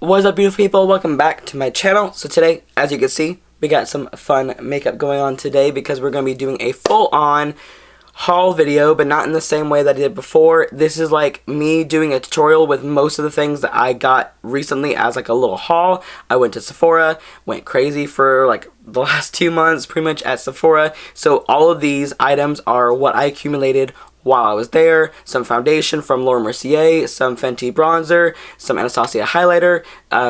What's up, beautiful people? Welcome back to my channel. So today, as you can see, we got some fun makeup going on today because we're going to be doing a full-on haul video, but not in the same way that I did before. This is like me doing a tutorial with most of the things that I got recently as like a little haul. I went to Sephora, went crazy for like the last 2 months pretty much at Sephora. So all of these items are what I accumulated while I was there. Some foundation from Laura Mercier, some Fenty bronzer, some Anastasia highlighter,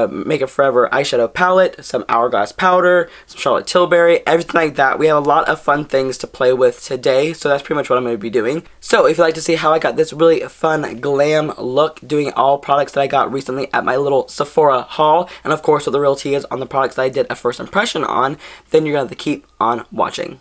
Makeup Forever eyeshadow palette, some Hourglass powder, some Charlotte Tilbury, everything like that. We have a lot of fun things to play with today, so that's pretty much what I'm going to be doing. So if you'd like to see how I got this really fun glam look doing all products that I got recently at my little Sephora haul, and of course what the real tea is on the products that I did a first impression on, then you're going to have to keep on watching.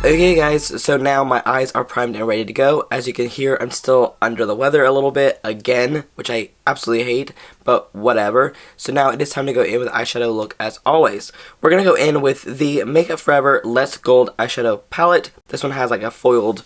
Okay guys, so now my eyes are primed and ready to go. As you can hear, I'm still under the weather a little bit again, which I absolutely hate, but whatever. So now it is time to go in with eyeshadow look as always. We're going to go in with the Makeup Forever Less Gold eyeshadow palette. This one has like a foiled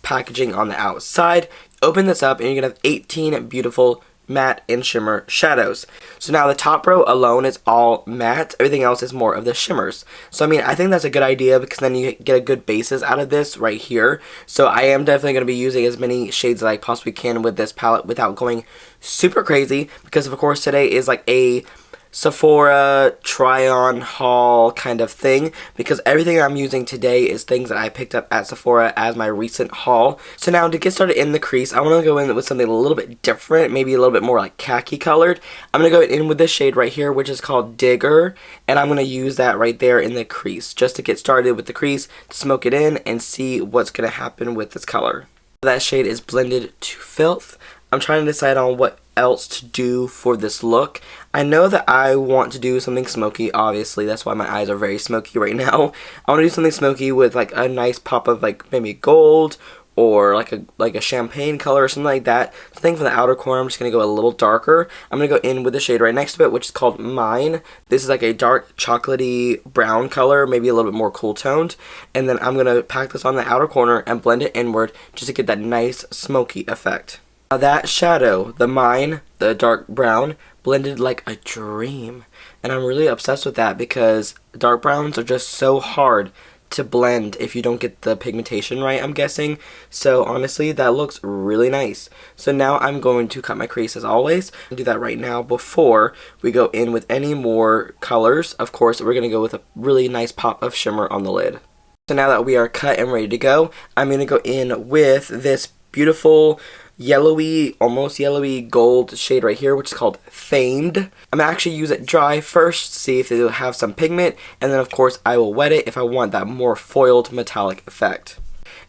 packaging on the outside. Open this up and you're going to have 18 beautiful matte and shimmer shadows. So now the top row alone is all matte, everything else is more of the shimmers. So I mean, I think that's a good idea because then you get a good basis out of this right here. So I am definitely going to be using as many shades as I possibly can with this palette without going super crazy, because of course today is like a Sephora try-on haul kind of thing, because everything I'm using today is things that I picked up at Sephora as my recent haul. So now to get started in the crease, I want to go in with something a little bit different, maybe a little bit more like khaki colored. I'm going to go in with this shade right here, which is called Digger, and I'm going to use that right there in the crease just to get started with the crease, to smoke it in and see what's going to happen with this color. That shade is blended to filth. I'm trying to decide on what else to do for this look. I know that I want to do something smoky, obviously. That's why my eyes are very smoky right now. I want to do something smoky with like a nice pop of like maybe gold or like a champagne color or something like that. So I think for the outer corner, I'm just going to go a little darker. I'm going to go in with the shade right next to it, which is called Mine. This is like a dark chocolatey brown color, maybe a little bit more cool toned. And then I'm going to pack this on the outer corner and blend it inward just to get that nice smoky effect. Now that shadow, the Mine, the dark brown, blended like a dream. And I'm really obsessed with that because dark browns are just so hard to blend if you don't get the pigmentation right, I'm guessing. So honestly, that looks really nice. So now I'm going to cut my crease as always. I'll do that right now before we go in with any more colors. Of course, we're going to go with a really nice pop of shimmer on the lid. So now that we are cut and ready to go, I'm going to go in with this beautiful yellowy, almost yellowy gold shade right here, which is called Famed. I'm going to actually use it dry first to see if it'll have some pigment, and then of course I will wet it if I want that more foiled metallic effect.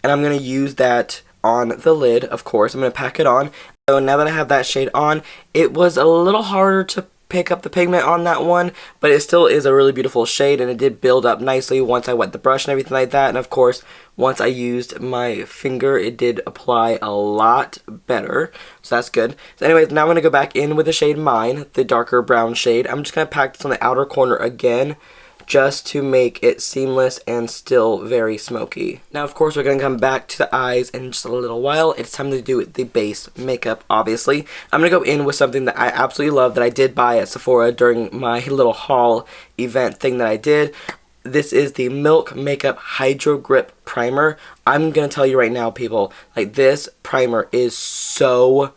And I'm going to use that on the lid, of course. I'm going to pack it on. So now that I have that shade on, it was a little harder to pick up the pigment on that one, but it still is a really beautiful shade, and it did build up nicely once I wet the brush and everything like that. And of course, once I used my finger, it did apply a lot better, so that's good. So anyways, now I'm going to go back in with the shade Mine, the darker brown shade. I'm just going to pack this on the outer corner again, just to make it seamless and still very smoky. Now of course we're going to come back to the eyes in just a little while. It's time to do the base makeup, obviously. I'm going to go in with something that I absolutely love that I did buy at Sephora during my little haul event thing that I did. This is the Milk Makeup Hydro Grip Primer. I'm going to tell you right now, people, like this primer is so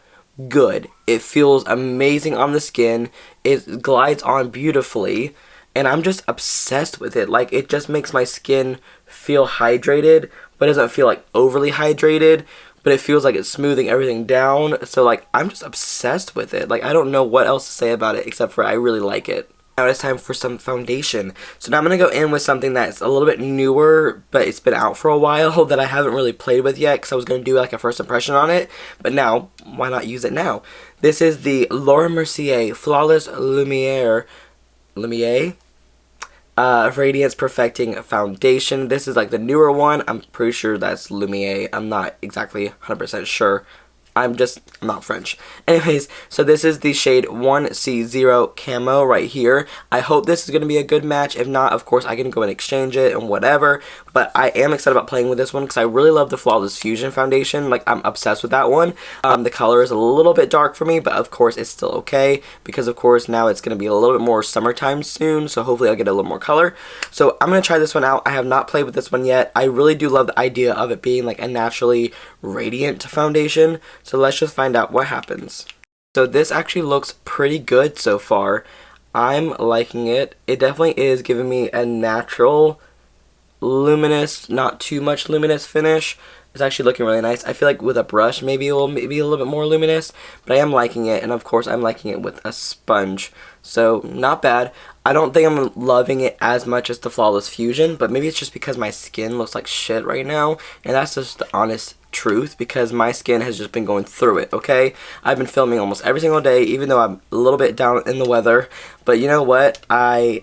good. It feels amazing on the skin. It glides on beautifully. And I'm just obsessed with it. Like, it just makes my skin feel hydrated, but it doesn't feel like overly hydrated, but it feels like it's smoothing everything down. So like, I'm just obsessed with it. Like, I don't know what else to say about it except for I really like it. Now it's time for some foundation. So now I'm going to go in with something that's a little bit newer, but it's been out for a while that I haven't really played with yet because I was going to do like a first impression on it. But now, why not use it now? This is the Laura Mercier Flawless Lumiere Radiance Perfecting Foundation. This is like the newer one. I'm pretty sure that's Lumiere. I'm not exactly 100% sure. I'm not French. Anyways, so this is the shade 1C0 Camo right here. I hope this is going to be a good match. If not, of course, I can go and exchange it and whatever. But I am excited about playing with this one because I really love the Flawless Fusion foundation. Like, I'm obsessed with that one. The color is a little bit dark for me, but of course, it's still okay. Because, of course, now it's going to be a little bit more summertime soon. So hopefully, I'll get a little more color. So I'm going to try this one out. I have not played with this one yet. I really do love the idea of it being like a naturally radiant foundation. So let's just find out what happens. So this actually looks pretty good so far. I'm liking it. It definitely is giving me a natural, luminous, not too much luminous finish. It's actually looking really nice. I feel like with a brush, maybe a little bit more luminous, but I am liking it, and of course, I'm liking it with a sponge. So not bad. I don't think I'm loving it as much as the Flawless Fusion, but maybe it's just because my skin looks like shit right now, and that's just the honest truth, because my skin has just been going through it, okay? I've been filming almost every single day, even though I'm a little bit down in the weather, but you know what? I'm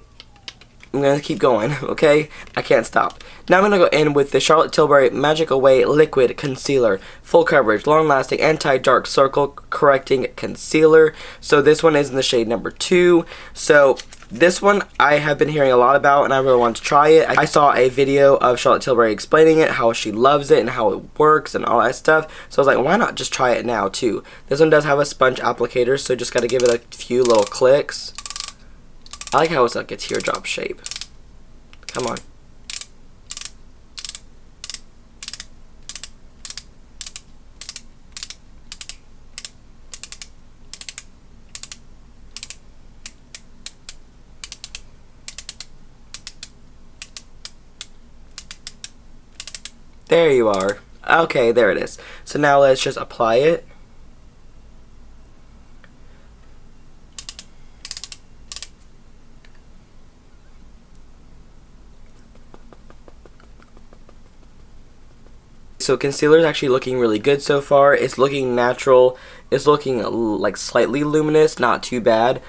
gonna keep going, okay? I can't stop. Now I'm gonna go in with the Charlotte Tilbury Magic Away Liquid Concealer. Full coverage, long-lasting, anti-dark circle correcting concealer. So this one is in the shade number 2. So this one I have been hearing a lot about, and I really want to try it. I saw a video of Charlotte Tilbury explaining it, how she loves it, and how it works, and all that stuff. So I was like, why not just try it now, too? This one does have a sponge applicator, so just gotta give it a few little clicks. I like how it's like a teardrop shape. Come on. There you are. Okay, there it is. So now let's just apply it. So concealer is actually looking really good so far. It's looking natural. It's looking like slightly luminous, not too bad.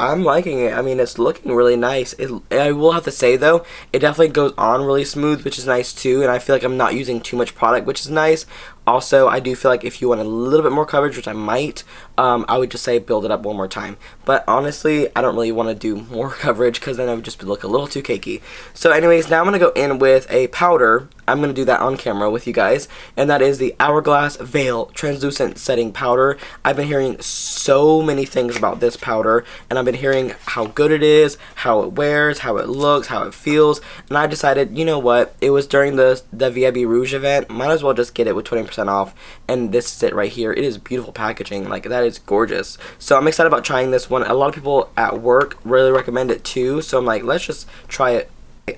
I'm liking it. I mean, it's looking really nice. I will have to say, though, it definitely goes on really smooth, which is nice, too. And I feel like I'm not using too much product, which is nice. Also, I do feel like if you want a little bit more coverage, which I might, I would just say build it up one more time. But honestly, I don't really want to do more coverage because then I would just look a little too cakey. So anyways, now I'm going to go in with a powder. I'm going to do that on camera with you guys. And that is the Hourglass Veil Translucent Setting Powder. I've been hearing so many things about this powder. And I've been hearing how good it is, how it wears, how it looks, how it feels. And I decided, you know what? It was during the VIB Rouge event. Might as well just get it with 20% off, and this is it right here. It is beautiful packaging. Like, that is gorgeous. So I'm excited about trying this one. A lot of people at work really recommend it too, so I'm like, let's just try it.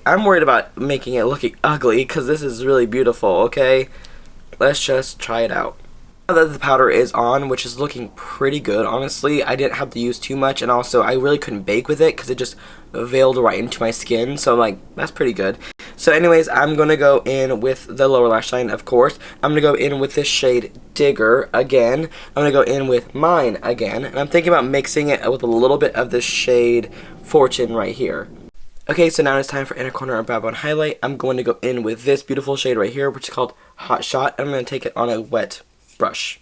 I'm worried about making it looking ugly because this is really beautiful, okay? Let's just try it out. Now that the powder is on, which is looking pretty good, honestly, I didn't have to use too much, and also I really couldn't bake with it because it just veiled right into my skin, so I'm like, that's pretty good. So anyways, I'm going to go in with the lower lash line, of course. I'm going to go in with this shade Digger again. I'm going to go in with mine again. And I'm thinking about mixing it with a little bit of this shade Fortune right here. Okay, so now it's time for inner corner and brow bone highlight. I'm going to go in with this beautiful shade right here, which is called Hot Shot. And I'm going to take it on a wet brush.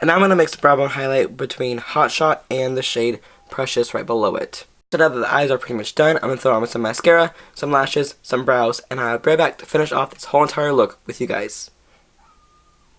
And now I'm going to mix the brow bone highlight between Hot Shot and the shade Precious right below it. So now that the eyes are pretty much done, I'm going to throw on with some mascara, some lashes, some brows, and I'll be right back to finish off this whole entire look with you guys.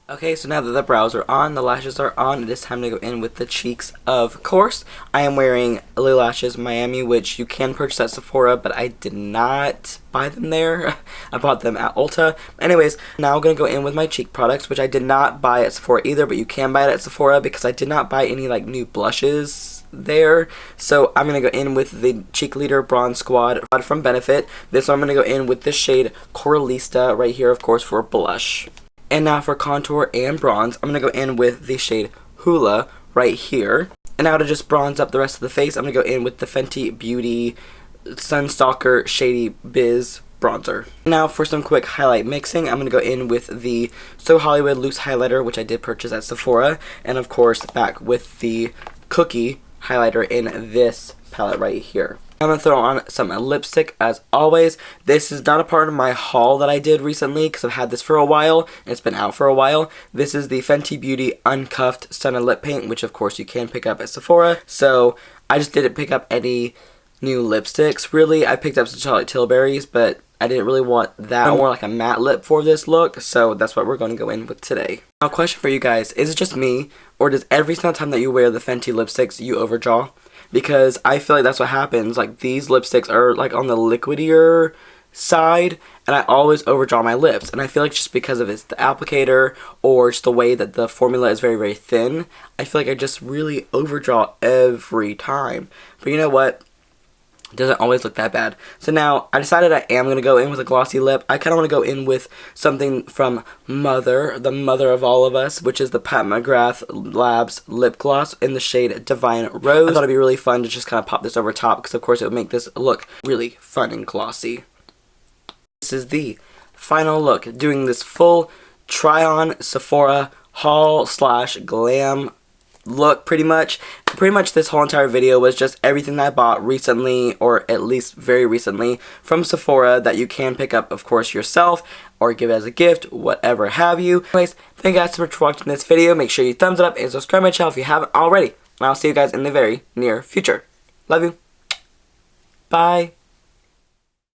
Okay, so now that the brows are on, the lashes are on, it is time to go in with the cheeks. Of course, I am wearing Lily Lashes Miami, which you can purchase at Sephora, but I did not buy them there. I bought them at Ulta. Anyways, now I'm going to go in with my cheek products, which I did not buy at Sephora either, but you can buy it at Sephora because I did not buy any like new blushes there. So I'm going to go in with the Cheek Leader Bronze Squad from Benefit. This one I'm going to go in with the shade Coralista right here, of course, for blush. And now for contour and bronze, I'm going to go in with the shade Hula right here. And now to just bronze up the rest of the face, I'm going to go in with the Fenty Beauty Sunstalker Shady Biz bronzer. Now for some quick highlight mixing, I'm going to go in with the So Hollywood Loose Highlighter, which I did purchase at Sephora. And of course, back with the Cookie highlighter in this palette right here. I'm going to throw on some lipstick as always. This is not a part of my haul that I did recently because I've had this for a while. And it's been out for a while. This is the Fenty Beauty Uncuffed Stunner Lip Paint, which of course you can pick up at Sephora. So I just didn't pick up any new lipsticks really. I picked up some Charlotte Tilbury's, but I didn't really want that. More like a matte lip for this look, so that's what we're going to go in with today. Now, question for you guys, is it just me, or does every single time that you wear the Fenty lipsticks, you overdraw? Because I feel like that's what happens. Like, these lipsticks are like on the liquidier side, and I always overdraw my lips, and I feel like just because of it's the applicator or just the way that the formula is very, very thin, I feel like I just really overdraw every time. But you know what? It doesn't always look that bad. So now, I decided I am going to go in with a glossy lip. I kind of want to go in with something from Mother, the mother of all of us, which is the Pat McGrath Labs Lip Gloss in the shade Divine Rose. I thought it'd be really fun to just kind of pop this over top, because of course it would make this look really fun and glossy. This is the final look, doing this full try-on Sephora haul / glam look. Pretty much this whole entire video was just everything that I bought recently, or at least very recently, from Sephora that you can pick up, of course, yourself or give it as a gift, whatever have you. Anyways, thank you guys so much for watching this video. Make sure you thumbs it up and subscribe to my channel if you haven't already, and I'll see you guys in the very near future. Love you. Bye.